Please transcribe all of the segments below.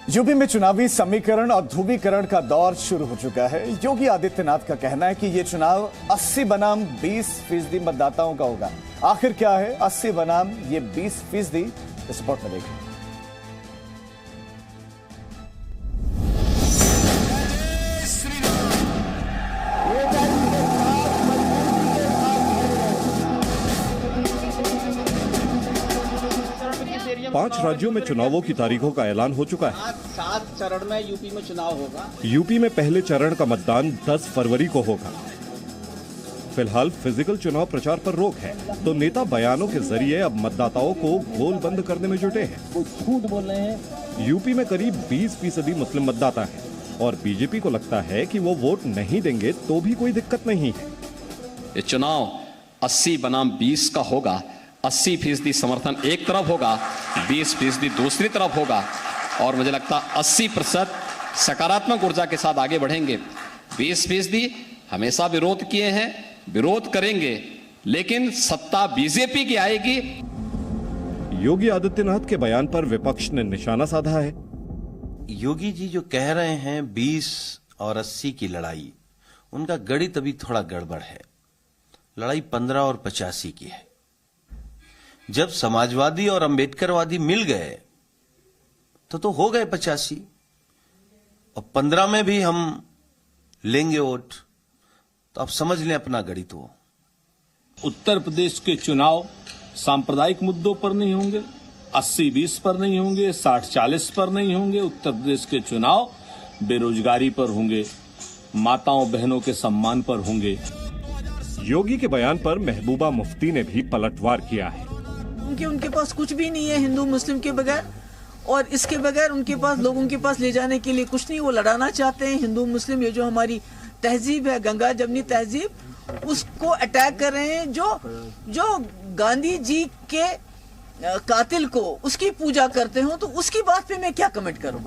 UP में चुनावी समीकरण और ध्रुवीकरण का दौर शुरू हो चुका है। योगी आदित्यनाथ का कहना है कि ये चुनाव 80 बनाम 20% मतदाताओं का होगा। आखिर क्या है 80 बनाम ये 20%? इस रिपोर्ट में देखें। पांच राज्यों में चुनावों की तारीखों का ऐलान हो चुका है। 7 चरण में यूपी में चुनाव होगा। यूपी में पहले चरण का मतदान 10 फरवरी को होगा। फिलहाल फिजिकल चुनाव प्रचार पर रोक है, तो नेता बयानों के जरिए अब मतदाताओं को गोल बंद करने में जुटे हैं। वो झूठ बोल रहे हैं। यूपी में करीब 20% मुस्लिम मतदाता हैं और बीजेपी को लगता है कि वो वोट नहीं देंगे तो भी कोई दिक्कत नहीं है। ये चुनाव 80 बनाम 20 का होगा। 80% समर्थन एक तरफ होगा, 20% दूसरी तरफ होगा और मुझे लगता है 80% सकारात्मक ऊर्जा के साथ आगे बढ़ेंगे। 20% हमेशा विरोध किए हैं, विरोध करेंगे, लेकिन सत्ता बीजेपी की आएगी। योगी आदित्यनाथ के बयान पर विपक्ष ने निशाना साधा है। योगी जी जो कह रहे हैं 20 और 80 की लड़ाई, उनका गणित अभी थोड़ा गड़बड़ है। लड़ाई 15 और 85 की है। जब समाजवादी और अंबेडकरवादी मिल गए तो हो गए 85 और 15 में भी हम लेंगे वोट। तो आप समझ लें अपना गणित। वो उत्तर प्रदेश के चुनाव सांप्रदायिक मुद्दों पर नहीं होंगे, 80-20 पर नहीं होंगे, 60-40 पर नहीं होंगे। उत्तर प्रदेश के चुनाव बेरोजगारी पर होंगे, माताओं बहनों के सम्मान पर होंगे। योगी के बयान पर महबूबा मुफ्ती ने भी पलटवार किया है। उनके पास कुछ भी नहीं है हिंदू मुस्लिम के बगैर, और इसके बगैर उनके पास लोगों के पास ले जाने के लिए कुछ नहीं। वो लड़ाना चाहते हैं हिंदू मुस्लिम, ये जो हमारी तहजीब है, गंगा जमनी तहजीब, उसको अटैक कर रहे हैं। जो गांधी जी के कातिल को उसकी पूजा करते हो, तो उसकी बात पे मैं क्या कमेंट करूं।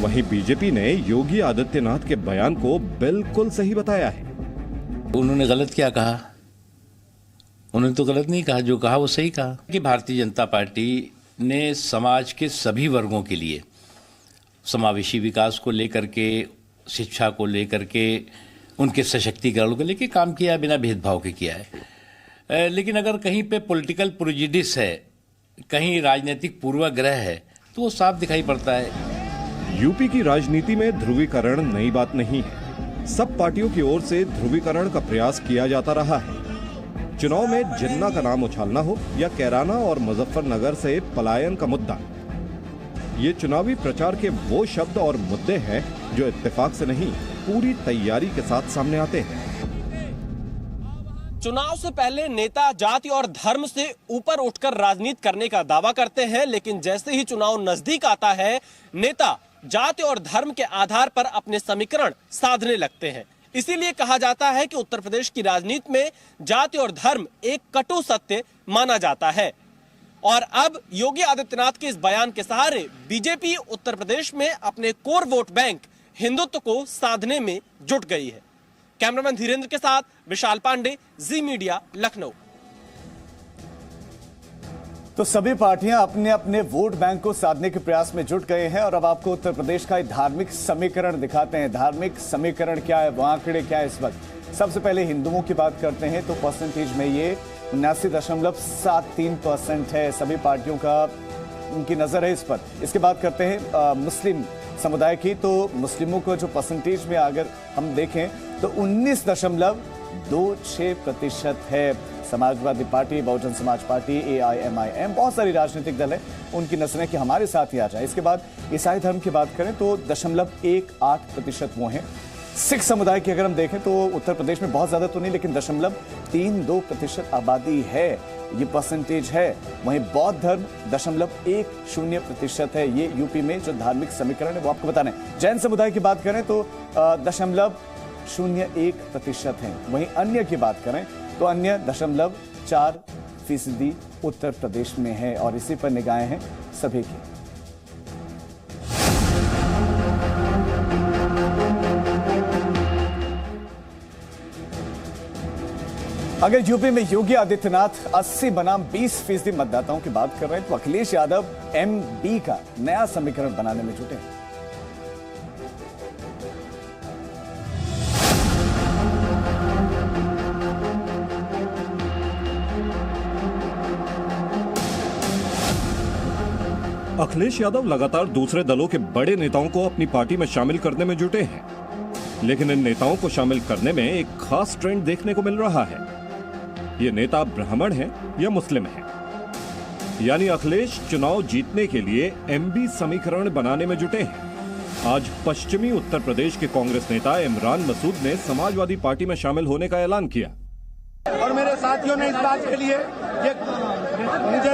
वहीं बीजेपी ने योगी आदित्यनाथ के बयान को बिल्कुल सही बताया है। उन्होंने गलत क्या कहा? उन्होंने तो गलत नहीं कहा, जो कहा वो सही कहा कि भारतीय जनता पार्टी ने समाज के सभी वर्गों के लिए समावेशी विकास को लेकर के, शिक्षा को लेकर के, उनके सशक्तिकरण को लेकर काम किया, बिना भेदभाव के किया है। लेकिन अगर कहीं पे पॉलिटिकल प्रेजुडिस है, कहीं राजनीतिक पूर्वाग्रह है, तो वो साफ दिखाई पड़ता है। यूपी की राजनीति में ध्रुवीकरण नई बात नहीं है। सब पार्टियों की ओर से ध्रुवीकरण का प्रयास किया जाता रहा है। चुनाव में जिन्ना का नाम उछालना हो या कैराना और मुजफ्फरनगर से पलायन का मुद्दा, ये चुनावी प्रचार के वो शब्द और मुद्दे हैं जो इत्तेफाक से नहीं, पूरी तैयारी के साथ सामने आते हैं। चुनाव से पहले नेता जाति और धर्म से ऊपर उठकर राजनीति करने का दावा करते हैं, लेकिन जैसे ही चुनाव नजदीक आता है, नेता जाति और धर्म के आधार पर अपने समीकरण साधने लगते हैं। इसीलिए कहा जाता है कि उत्तर प्रदेश की राजनीति में जाति और धर्म एक कटु सत्य माना जाता है। और अब योगी आदित्यनाथ के इस बयान के सहारे बीजेपी उत्तर प्रदेश में अपने कोर वोट बैंक हिंदुत्व को साधने में जुट गई है। कैमरामैन धीरेन्द्र के साथ विशाल पांडे, जी मीडिया, लखनऊ। तो सभी पार्टियां अपने अपने वोट बैंक को साधने के प्रयास में जुट गए हैं और अब आपको उत्तर प्रदेश का एक धार्मिक समीकरण दिखाते हैं। धार्मिक समीकरण क्या है, वो आंकड़े क्या है इस वक्त। सबसे पहले हिंदुओं की बात करते हैं तो परसेंटेज में ये 79.73% है। सभी पार्टियों का उनकी नजर है इस पर। इसके बाद करते हैं मुस्लिम समुदाय की, तो मुस्लिमों को जो परसेंटेज में अगर हम देखें तो 19.26% है। Samajwadi party, Bahujan Samaj party, AIMIM, बहुत सारी राजनीतिक दल है, उनकी नजरें कि हमारे साथ ही आ जाए। इसके बाद ईसाई धर्म की बात करें तो 0.18% वो हैं। सिख समुदाय की अगर हम देखें तो उत्तर प्रदेश में बहुत ज्यादा तो नहीं, लेकिन 0.32% आबादी है, ये परसेंटेज है। वहीं बौद्ध धर्म 0.10% है। ये यूपी में जो धार्मिक समीकरण है वो आपको बताना है। जैन समुदाय की बात करें तो 0.01% है। वहीं अन्य की बात करें तो अन्य 0.4% उत्तर प्रदेश में है और इसी पर निगाहें हैं सभी की। अगर यूपी में योगी आदित्यनाथ 80 बनाम 20% मतदाताओं की बात कर रहे हैं तो अखिलेश यादव MB का नया समीकरण बनाने में जुटे हैं। अखिलेश यादव लगातार दूसरे दलों के बड़े नेताओं को अपनी पार्टी में शामिल करने में जुटे हैं, लेकिन इन नेताओं को शामिल करने में एक खास ट्रेंड देखने को मिल रहा है। ये नेता ब्राह्मण हैं या मुस्लिम हैं। यानी अखिलेश चुनाव जीतने के लिए MB समीकरण बनाने में जुटे हैं। आज पश्चिमी उत्तर प्रदेश के कांग्रेस नेता इमरान मसूद ने समाजवादी पार्टी में शामिल होने का ऐलान किया। और मेरे साथियों ने इस बात के लिए मुझे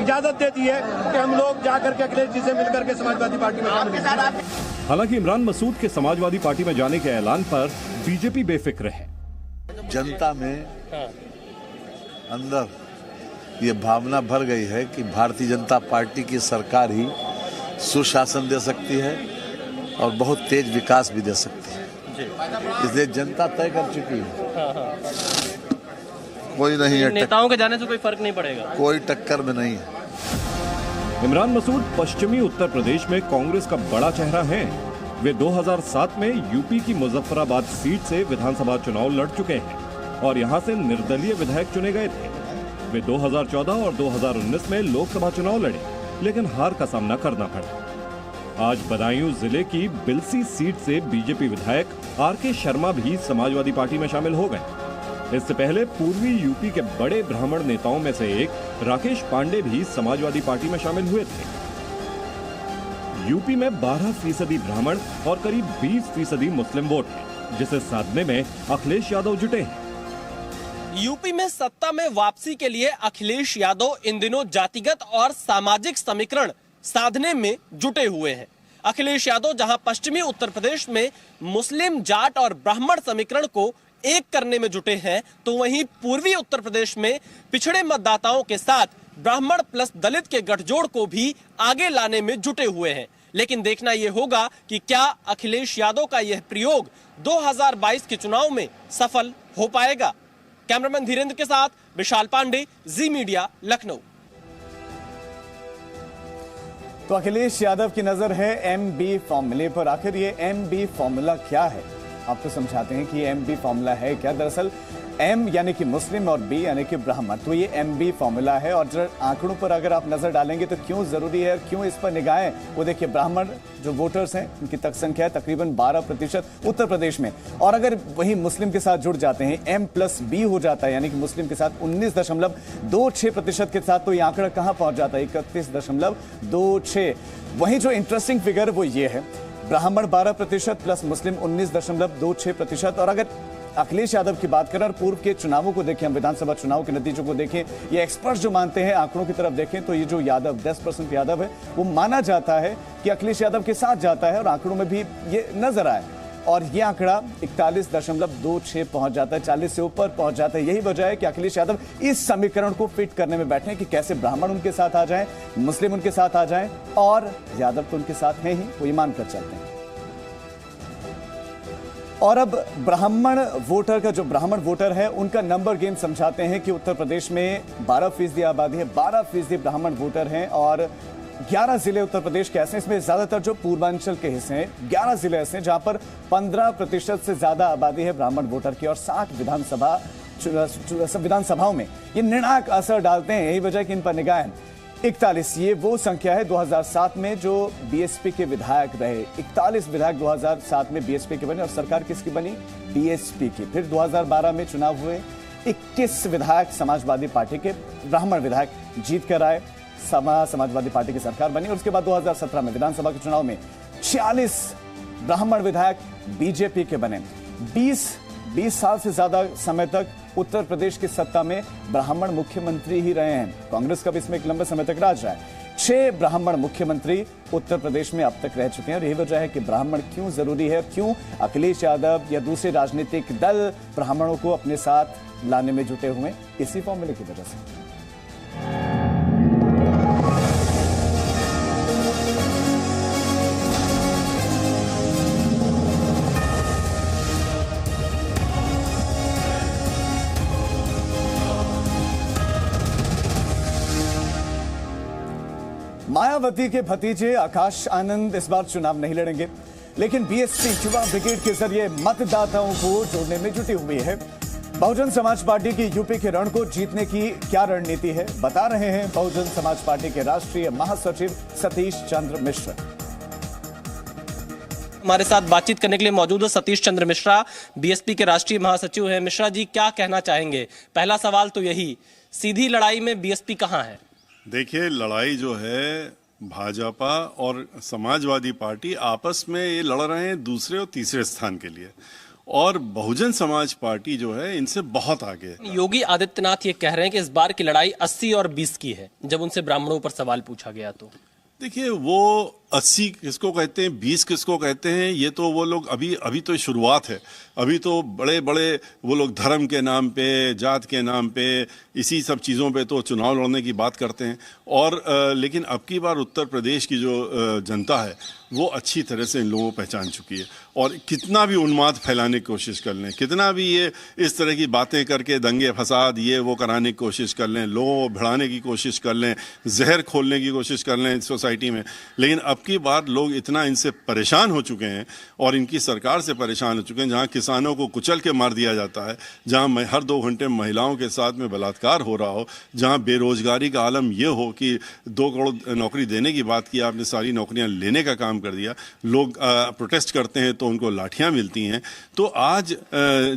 इजाजत दे दी है कि हम लोग जाकर के अखिलेश जी से मिलकर के समाजवादी पार्टी में शामिल होंगे। हालांकि इमरान मसूद के समाजवादी पार्टी में जाने के ऐलान पर बीजेपी बेफिक्र है। जनता में अंदर ये भावना भर गई है कि भारतीय जनता पार्टी की सरकार ही सुशासन दे सकती है और बहुत तेज विकास भी दे सकती है, इसलिए जनता तय कर चुकी है। कोई नहीं है, नेताओं के जाने से कोई फर्क नहीं पड़ेगा, कोई टक्कर में नहीं है। इमरान मसूद पश्चिमी उत्तर प्रदेश में कांग्रेस का बड़ा चेहरा है। वे 2007 में यूपी की मुजफ्फराबाद सीट से विधानसभा चुनाव लड़ चुके हैं और यहां से निर्दलीय विधायक चुने गए थे। वे 2014 और 2019 में लोकसभा चुनाव लड़े, लेकिन हार का सामना करना पड़ा। आज बदायूं जिले की बिलसी सीट से बीजेपी विधायक RK शर्मा भी समाजवादी पार्टी में शामिल हो गए। इससे पहले पूर्वी यूपी के बड़े ब्राह्मण नेताओं में से एक राकेश पांडे भी समाजवादी पार्टी में शामिल हुए थे। यूपी में 12% ब्राह्मण और करीब 20% मुस्लिम वोट है, जिसे साधने में अखिलेश यादव जुटे हैं। यूपी में सत्ता में वापसी के लिए अखिलेश यादव इन दिनों जातिगत और सामाजिक समीकरण साधने में जुटे हुए हैं। अखिलेश यादव जहां पश्चिमी उत्तर प्रदेश में मुस्लिम, जाट और ब्राह्मण समीकरण को एक करने में जुटे हैं, तो वहीं पूर्वी उत्तर प्रदेश में पिछड़े मतदाताओं के साथ ब्राह्मण प्लस दलित के गठजोड़ को भी आगे लाने में जुटे हुए हैं। लेकिन देखना यह होगा कि क्या अखिलेश यादव का यह प्रयोग 2022 के चुनाव में सफल हो पाएगा। कैमरामैन धीरेन्द्र के साथ विशाल पांडे, जी मीडिया, लखनऊ। तो अखिलेश यादव की नजर है MB फॉर्मूले पर। आखिर ये MB फॉर्मूला क्या है, आपको समझाते हैं कि ये MB फॉर्मूला है क्या। दरअसल M यानी कि मुस्लिम और B यानी कि ब्राह्मण, तो ये MB फॉर्मूला है। और जरा आंकड़ों पर अगर आप नजर डालेंगे तो क्यों जरूरी है, क्यों इस पर निगाहें, वो देखिए ब्राह्मण जो वोटर्स हैं उनकी तक संख्या है तकरीबन 12% उत्तर प्रदेश में। और अगर वही मुस्लिम के साथ जुड़ जाते हैं, M+B हो जाता है यानी कि मुस्लिम के साथ 19.26% के साथ, तो ये आंकड़ा कहां पहुंच जाता है 31.26। वहीं जो इंटरेस्टिंग फिगर वो ये है, ब्राह्मण 12% प्लस मुस्लिम 19.26%। और अगर अखिलेश यादव की बात करें और पूर्व के चुनावों को देखें, हम विधानसभा चुनाव के नतीजों को देखें, ये एक्सपर्ट्स जो मानते हैं, आंकड़ों की तरफ देखें, तो ये जो यादव 10% यादव है वो माना जाता है कि अखिलेश यादव के साथ जाता है और आंकड़ों में भी ये नजर आए। और ये आंकड़ा 41.26 पहुंच जाता है, 40 से ऊपर पहुंच जाता है। यही वजह है कि अखिलेश यादव इस समीकरण को फिट करने में बैठे हैं कि कैसे ब्राह्मण उनके साथ आ जाएं, मुस्लिम उनके साथ आ जाएं और यादव तो उनके साथ हैं ही, वो ये मानकर चलते हैं। और अब ब्राह्मण वोटर का जो ब्राह्मण वोटर है उनका नंबर गेम समझाते हैं कि उत्तर प्रदेश में 12% आबादी है, 12% ब्राह्मण वोटर हैं और 11 जिले उत्तर प्रदेश के ऐसे, इसमें ज्यादातर जो पूर्वांचल के हिस्से हैं, 11 जिले ऐसे जहां पर 15% से ज्यादा आबादी है ब्राह्मण वोटर की। और 60 विधानसभाओं में ये निर्णायक असर डालते हैं। यही वजह कि इन पर निगाहें। 41 ये वो संख्या है 2007 में जो बीएसपी के विधायक रहे। 41 विधायक 2007 में बीएसपी के बने और सरकार किसकी बनी, बीएसपी की। फिर 2012 में चुनाव हुए, 21 विधायक समाजवादी पार्टी के ब्राह्मण विधायक जीत कर आए, समाजवादी पार्टी की सरकार बनी। और उसके बाद 2017 में विधानसभा के चुनाव में 46 ब्राह्मण विधायक बीजेपी के बने। 20 साल से ज्यादा समय तक उत्तर प्रदेश की सत्ता में ब्राह्मण मुख्यमंत्री ही रहे हैं। कांग्रेस का भी इसमें एक लंबे समय तक राज रहा है। 6 ब्राह्मण मुख्यमंत्री उत्तर प्रदेश में अब तक रह चुके हैं। और यही वजह है कि ब्राह्मण क्यों जरूरी है, क्यों अखिलेश यादव या दूसरे राजनीतिक दल ब्राह्मणों को अपने साथ लाने में जुटे हुए, इसी फॉर्मूले की वजह से। मायावती के भतीजे आकाश आनंद इस बार चुनाव नहीं लड़ेंगे, लेकिन बीएसपी युवा ब्रिगेड के जरिए मतदाताओं को जोड़ने में जुटी हुई है। बहुजन समाज पार्टी की यूपी के रण को जीतने की क्या रणनीति है, बता रहे हैं बहुजन समाज पार्टी के राष्ट्रीय महासचिव सतीश चंद्र मिश्रा। हमारे साथ बातचीत करने के लिए मौजूद है सतीश चंद्र मिश्रा, बीएसपी के राष्ट्रीय महासचिव हैं। मिश्रा जी, क्या कहना चाहेंगे? पहला सवाल तो यही, सीधी लड़ाई में बीएसपी कहां है? देखिए, लड़ाई जो है भाजपा और समाजवादी पार्टी आपस में ये लड़ रहे हैं दूसरे और तीसरे स्थान के लिए, और बहुजन समाज पार्टी जो है इनसे बहुत आगे है। योगी आदित्यनाथ ये कह रहे हैं कि इस बार की लड़ाई 80 और 20 की है। जब उनसे ब्राह्मणों पर सवाल पूछा गया तो देखिए, वो 80 किसको कहते हैं, 20 किसको कहते हैं, ये तो वो लोग अभी तो शुरुआत है। अभी तो बड़े बड़े वो लोग धर्म के नाम पे, जात के नाम पे, इसी सब चीज़ों पे तो चुनाव लड़ने की बात करते हैं। और लेकिन अब की बार उत्तर प्रदेश की जो जनता है वो अच्छी तरह से इन लोगों को पहचान चुकी है, और कितना भी उन्माद फैलाने की कोशिश कर लें, कितना भी ये इस तरह की बातें करके दंगे फसाद ये वो कराने की कोशिश कर लें, लोगों को भिड़ाने की कोशिश कर लें, जहर खोलने की कोशिश कर लें सोसाइटी में, लेकिन अब की बार लोग इतना इनसे परेशान हो चुके हैं और इनकी सरकार से परेशान हो चुके हैं। जहां किसानों को कुचल के मार दिया जाता है, जहां हर 2 घंटे महिलाओं के साथ में बलात्कार हो रहा हो, जहां बेरोजगारी का आलम ये हो कि 2 करोड़ नौकरी देने की बात की, आपने सारी नौकरियां लेने का काम कर दिया, लोग प्रोटेस्ट करते हैं तो उनको लाठियां मिलती हैं। तो आज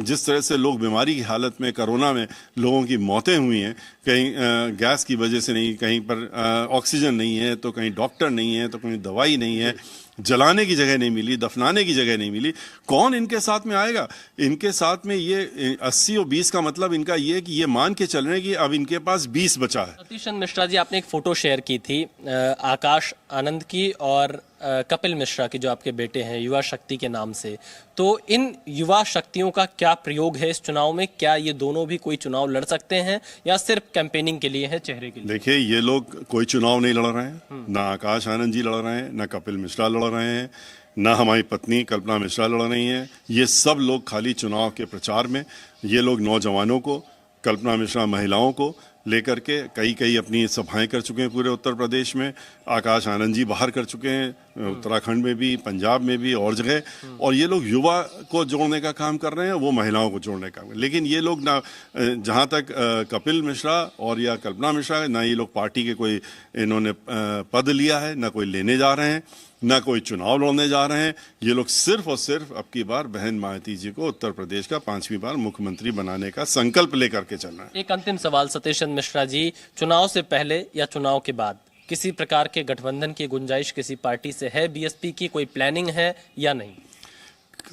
जिस तरह से लोग बीमारी की हालत में, कोरोना में लोगों की मौतें हुई हैं, कहीं गैस की वजह से नहीं, कहीं पर ऑक्सीजन नहीं है, तो कहीं डॉक्टर नहीं है, तो कहीं दवाई नहीं है, जलाने की जगह नहीं मिली, दफनाने की जगह नहीं मिली, कौन इनके साथ में आएगा? इनके साथ में ये 80 और 20 का मतलब इनका ये कि ये मान के चल रहे हैं कि अब इनके पास 20 बचा है। सतीश चंद्र मिश्रा जी, आपने एक फोटो शेयर की थी आकाश आनंद की और कपिल मिश्रा की, जो आपके बेटे हैं, युवा शक्ति के नाम से। तो इन युवा शक्तियों का क्या प्रयोग है इस चुनाव में? क्या ये दोनों भी कोई चुनाव लड़ सकते हैं या सिर्फ कैंपेनिंग के लिए है, चेहरे के लिए? देखिए, ये लोग कोई चुनाव नहीं लड़ रहे हैं, ना आकाश आनंद जी लड़ रहे हैं, ना कपिल मिश्रा लड़ रहे हैं, ना हमारी पत्नी कल्पना मिश्रा लड़ रही हैं। ये सब लोग खाली चुनाव के प्रचार में, ये लोग नौजवानों को, कल्पना मिश्रा महिलाओं को लेकर के कई अपनी सभाएं कर चुके हैं पूरे उत्तर प्रदेश में। आकाश आनंद जी बाहर कर चुके हैं, उत्तराखंड में भी, पंजाब में भी और जगह। और ये लोग युवा को जोड़ने का काम कर रहे हैं, वो महिलाओं को जोड़ने का। लेकिन ये लोग ना, जहाँ तक कपिल मिश्रा और या कल्पना मिश्रा, ना ये लोग पार्टी के कोई इन्होंने पद लिया है, ना कोई लेने जा रहे हैं, ना कोई चुनाव लड़ने जा रहे हैं। ये लोग सिर्फ और सिर्फ अब की बार बहन मायावती जी को उत्तर प्रदेश का 5वीं बार मुख्यमंत्री बनाने का संकल्प लेकर के चलना है। एक अंतिम सवाल सतीश चंद्र मिश्रा जी, चुनाव से पहले या चुनाव के बाद किसी प्रकार के गठबंधन की गुंजाइश किसी पार्टी से है? बीएसपी की कोई प्लानिंग है या नहीं?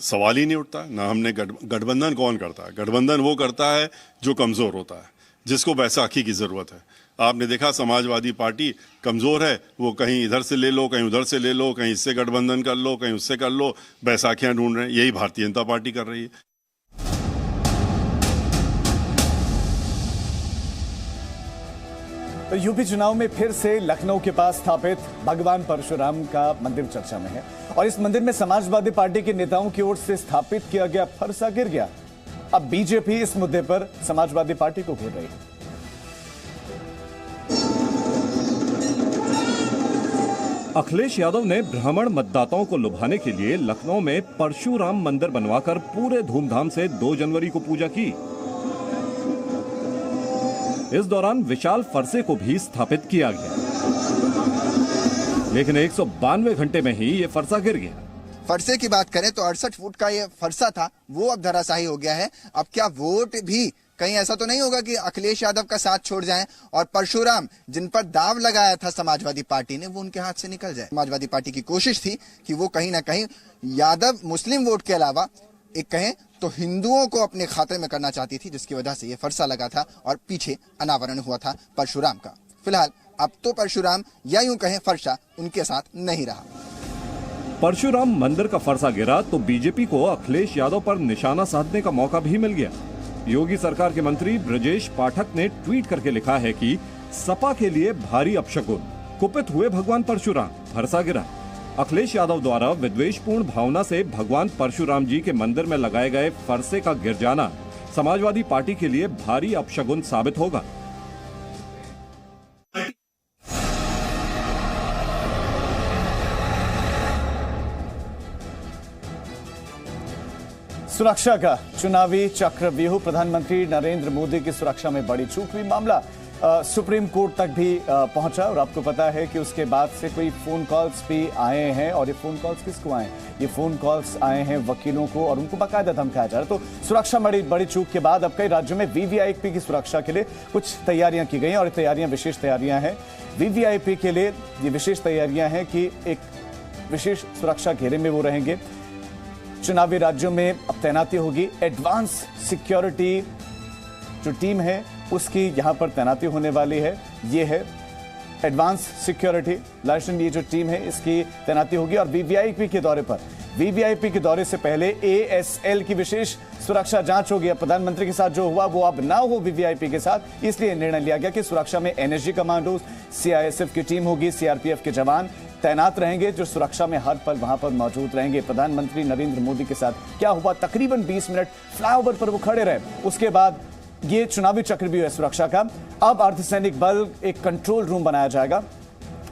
सवाल ही नहीं उठता। ना हमने गठबंधन कौन करता है? गठबंधन वो करता है जो कमजोर होता है, जिसको बैसाखी की जरूरत है। आपने देखा समाजवादी पार्टी कमजोर है, वो कहीं इधर से ले लो, कहीं उधर से ले लो, कहीं इससे गठबंधन कर लो, कहीं उससे कर लो, बैसाखियां ढूंढ रहे हैं। यही भारतीय जनता पार्टी कर रही है। तो यूपी चुनाव में फिर से लखनऊ के पास स्थापित भगवान परशुराम का मंदिर चर्चा में है, और इस मंदिर में समाजवादी पार्टी के नेताओं की ओर से स्थापित किया गया फरसा गिर गया। अब बीजेपी इस मुद्दे पर समाजवादी पार्टी को घेर रही है। अखिलेश यादव ने ब्राह्मण मतदाताओं को लुभाने के लिए लखनऊ में परशुराम मंदिर बनवाकर पूरे धूमधाम से 2 जनवरी को पूजा की। इस दौरान विशाल फरसे को भी स्थापित किया गया, लेकिन 192 घंटे में ही ये फरसा गिर गया। फरसे की बात करें तो 68 फुट का ये फरसा था, वो अब धराशायी हो गया है। अब क्या वोट भी कहीं ऐसा तो नहीं होगा कि अखिलेश यादव का साथ छोड़ जाएं और परशुराम, जिन पर दाव लगाया था समाजवादी पार्टी ने, वो उनके हाथ से निकल जाए? समाजवादी पार्टी की कोशिश थी कि वो कहीं ना कहीं यादव मुस्लिम वोट के अलावा एक कहें तो हिंदुओं को अपने खाते में करना चाहती थी, जिसकी वजह से ये फरसा लगा था और पीछे अनावरण हुआ था परशुराम का। फिलहाल अब तो परशुराम, या यूं कहें फरसा, उनके साथ नहीं रहा। परशुराम मंदिर का फरसा गिरा तो बीजेपी को अखिलेश यादव पर निशाना साधने का मौका भी मिल गया। योगी सरकार के मंत्री ब्रजेश पाठक ने ट्वीट करके लिखा है कि सपा के लिए भारी अपशकुन, कुपित हुए भगवान परशुराम, फरसा गिरा। अखिलेश यादव द्वारा विद्वेषपूर्ण भावना से भगवान परशुराम जी के मंदिर में लगाए गए फरसे का गिर जाना समाजवादी पार्टी के लिए भारी अपशगुन साबित होगा। सुरक्षा का चुनावी चक्रव्यूह, प्रधानमंत्री नरेंद्र मोदी की सुरक्षा में बड़ी चूक हुई। मामला सुप्रीम कोर्ट तक भी पहुंचा और आपको पता है कि उसके बाद से कोई फोन कॉल्स भी आए हैं। और ये फोन कॉल्स किसको आए? ये फोन कॉल्स आए हैं वकीलों को और उनको बाकायदा धमकाया जा रहा है। तो सुरक्षा बड़ी चूक के बाद अब कई राज्यों में वीवीआईपी की सुरक्षा के लिए कुछ तैयारियां की गई और तैयारियां विशेष तैयारियां हैं। वीवीआईपी के लिए ये विशेष तैयारियां हैं कि एक विशेष सुरक्षा घेरे में वो रहेंगे। चुनावी राज्यों में अब तैनाती होगी। एडवांस सिक्योरिटी जो टीम है उसकी यहां पर तैनाती होने वाली है। ये है एडवांस सिक्योरिटी लाइसेंस, ये जो टीम है इसकी तैनाती होगी। और वीवीआईपी के दौरे से पहले एएसएल की विशेष सुरक्षा जांच होगी। प्रधानमंत्री के साथ जो हुआ वो अब ना हो वीवीआईपी के साथ, इसलिए निर्णय लिया गया कि सुरक्षा में एनएसजी कमांडोज, सीआईएसएफ की टीम होगी, सीआरपीएफ के जवान तैनात रहेंगे जो सुरक्षा में हर पल वहां पर मौजूद रहेंगे। प्रधानमंत्री नरेंद्र मोदी के साथ क्या हुआ? तकरीबन 20 मिनट फ्लाईओवर पर वो खड़े रहे। उसके बाद ये चुनावी चक्रव्यूह है सुरक्षा का। अब अर्धसैनिक बल एक कंट्रोल रूम बनाया जाएगा।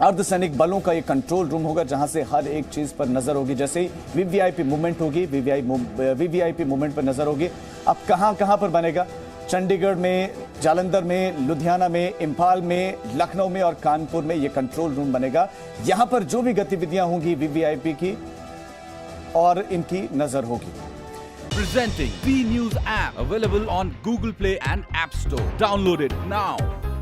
अर्धसैनिक बलों का एक कंट्रोल रूम होगा जहां से हर एक चीज पर नजर होगी। जैसे ही वीवीआईपी मूवमेंट होगी, वीवीआईपी मूवमेंट पर नजर होगी। अब कहां पर बनेगा? चंडीगढ़ में, जालंधर में, लुधियाना में, इंफाल में, लखनऊ में और कानपुर में ये कंट्रोल रूम बनेगा। यहां पर जो भी गतिविधियां होंगी वीवीआईपी की और इनकी नजर होगी। Presenting B News app, available on Google Play and App Store. Download it now.